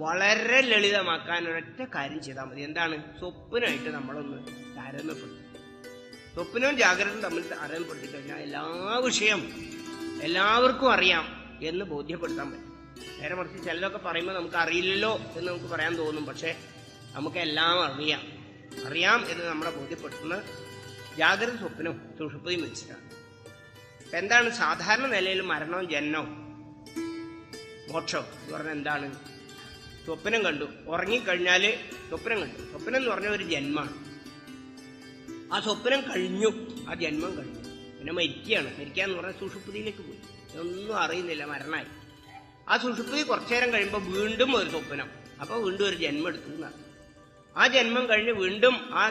വളരെ ലളിതമാക്കാൻ ഒരൊറ്റ കാര്യം ചെയ്താൽ മതി. എന്താണ്? സ്വപ്നമായിട്ട് നമ്മളൊന്ന് താരതമ്യപ്പെടുത്തും. സ്വപ്നവും ജാഗ്രതയും തമ്മിൽ താരതമ്യപ്പെടുത്തി കഴിഞ്ഞാൽ എല്ലാ വിഷയം എല്ലാവർക്കും അറിയാം എന്ന് ബോധ്യപ്പെടുത്താൻ പറ്റും. നേരെ മറിച്ച് ചിലതൊക്കെ പറയുമ്പോൾ നമുക്ക് അറിയില്ലല്ലോ എന്ന് നമുക്ക് പറയാൻ തോന്നും. പക്ഷെ നമുക്കെല്ലാം അറിയാം എന്ന് നമ്മളെ ബോധ്യപ്പെടുത്തുന്ന ജാഗ്രത, സ്വപ്നവും സുഷുപ്തിയും വെച്ചിട്ടാണ്. എന്താണ് സാധാരണ നിലയിൽ മരണവും ജനനവും മോക്ഷം എന്ന് പറഞ്ഞാൽ എന്താണ്? സ്വപ്നം കണ്ടു, ഉറങ്ങിക്കഴിഞ്ഞാൽ സ്വപ്നം കണ്ടു. സ്വപ്നം എന്ന് പറഞ്ഞ ഒരു ജന്മമാണ്. ആ സ്വപ്നം കഴിഞ്ഞു, ആ ജന്മം കഴിഞ്ഞു. പിന്നെ മരിക്കുകയാണ്. മരിക്കാന്ന് പറഞ്ഞാൽ സുഷുപ്തിയിലേക്ക് പോയി, ഒന്നും അറിയുന്നില്ല, മരണമായി. ആ സുഷുപ്തി കുറച്ചു നേരം കഴിയുമ്പോൾ വീണ്ടും ഒരു സ്വപ്നം, അപ്പോൾ വീണ്ടും ഒരു ജന്മം എടുത്തു എന്നാണ്. ആ ജന്മം കഴിഞ്ഞ് വീണ്ടും ആ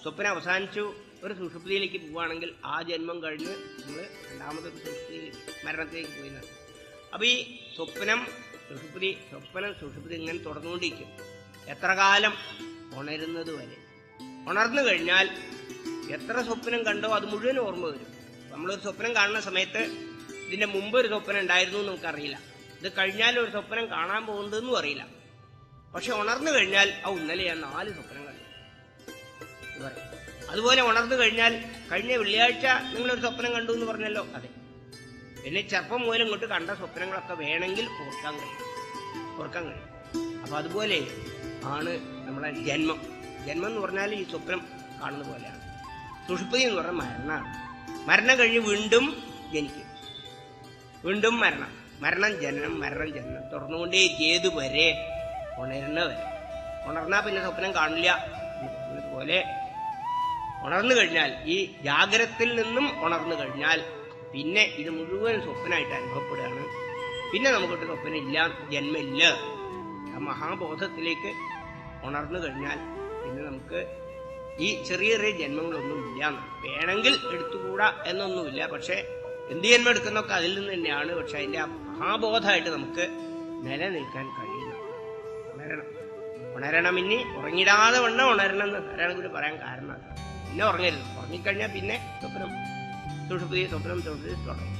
സ്വപ്നം അവസാനിച്ചു ഒരു സുഷുപ്തിയിലേക്ക് പോവുകയാണെങ്കിൽ ആ ജന്മം കഴിഞ്ഞ് നമ്മൾ രണ്ടാമതൊരു സുഷുപ്തിയിലേക്ക്, മരണത്തിലേക്ക് പോയി. അപ്പൊ ഈ സ്വപ്നം സുഷുപ്തി ഇങ്ങനെ തുടർന്നുകൊണ്ടിരിക്കും എത്ര കാലം? ഉണരുന്നത് വരെ. ഉണർന്നു കഴിഞ്ഞാൽ എത്ര സ്വപ്നം കണ്ടോ അത് മുഴുവൻ ഓർമ്മ വരും. നമ്മളൊരു സ്വപ്നം കാണുന്ന സമയത്ത് ഇതിന്റെ മുമ്പ് ഒരു സ്വപ്നം ഉണ്ടായിരുന്നു എന്ന് നമുക്കറിയില്ല, ഇത് കഴിഞ്ഞാൽ ഒരു സ്വപ്നം കാണാൻ പോകുന്നതെന്നും അറിയില്ല. പക്ഷെ ഉണർന്നു കഴിഞ്ഞാൽ ഇന്നലെ ഞാൻ 4 സ്വപ്നം കണ്ടു പറയും. അതുപോലെ ഉണർന്നു കഴിഞ്ഞാൽ കഴിഞ്ഞ വെള്ളിയാഴ്ച നിങ്ങളൊരു സ്വപ്നം കണ്ടു എന്ന് പറഞ്ഞല്ലോ, അതെ. പിന്നെ ചെറുപ്പം മൂലം ഇങ്ങോട്ട് കണ്ട സ്വപ്നങ്ങളൊക്കെ വേണമെങ്കിൽ ഓർക്കാൻ കഴിയും. അപ്പൊ അതുപോലെ ആണ് നമ്മളെ ജന്മം എന്ന് പറഞ്ഞാൽ ഈ സ്വപ്നം കാണുന്ന പോലെയാണ്. സുഷുപ്തി എന്ന് പറഞ്ഞാൽ മരണമാണ്. മരണം കഴിഞ്ഞ് വീണ്ടും ജനിക്കും, വീണ്ടും മരണം ജനനം തുറന്നുകൊണ്ടേ ഏതുവരെ? ഉണരുന്നവരെ. ഉണർന്നാൽ പിന്നെ സ്വപ്നം കാണില്ല. അതുപോലെ ഉണർന്നു കഴിഞ്ഞാൽ, ഈ ജാഗ്രതയിൽ നിന്നും ഉണർന്നു കഴിഞ്ഞാൽ പിന്നെ ഇത് മുഴുവൻ സ്വപ്നമായിട്ട് അനുഭവപ്പെടുകയാണ്. പിന്നെ നമുക്കൊട്ട് സ്വപ്നമില്ല, ജന്മമില്ല. ആ മഹാബോധത്തിലേക്ക് ഉണർന്നു കഴിഞ്ഞാൽ പിന്നെ നമുക്ക് ഈ ചെറിയ ചെറിയ ജന്മങ്ങളൊന്നും ഇല്ല. വേണമെങ്കിൽ എടുത്തുകൂടാ എന്നൊന്നുമില്ല. പക്ഷെ എന്ത് ജന്മം എടുക്കുന്നൊക്കെ അതിൽ നിന്ന് തന്നെയാണ്. പക്ഷെ അതിന്റെ മഹാബോധമായിട്ട് നമുക്ക് നിലനിൽക്കാൻ കഴിയുന്നു. ഉണരണം. ഇനി ഉറങ്ങിടാതെ വണ്ണം ഉണരണം എന്ന് ആരാണെങ്കിലും പറയാൻ കാരണം. പിന്നെ ഉറങ്ങരുത്. ഉറങ്ങിക്കഴിഞ്ഞാൽ പിന്നെ സ്വപ്നം തുടങ്ങും.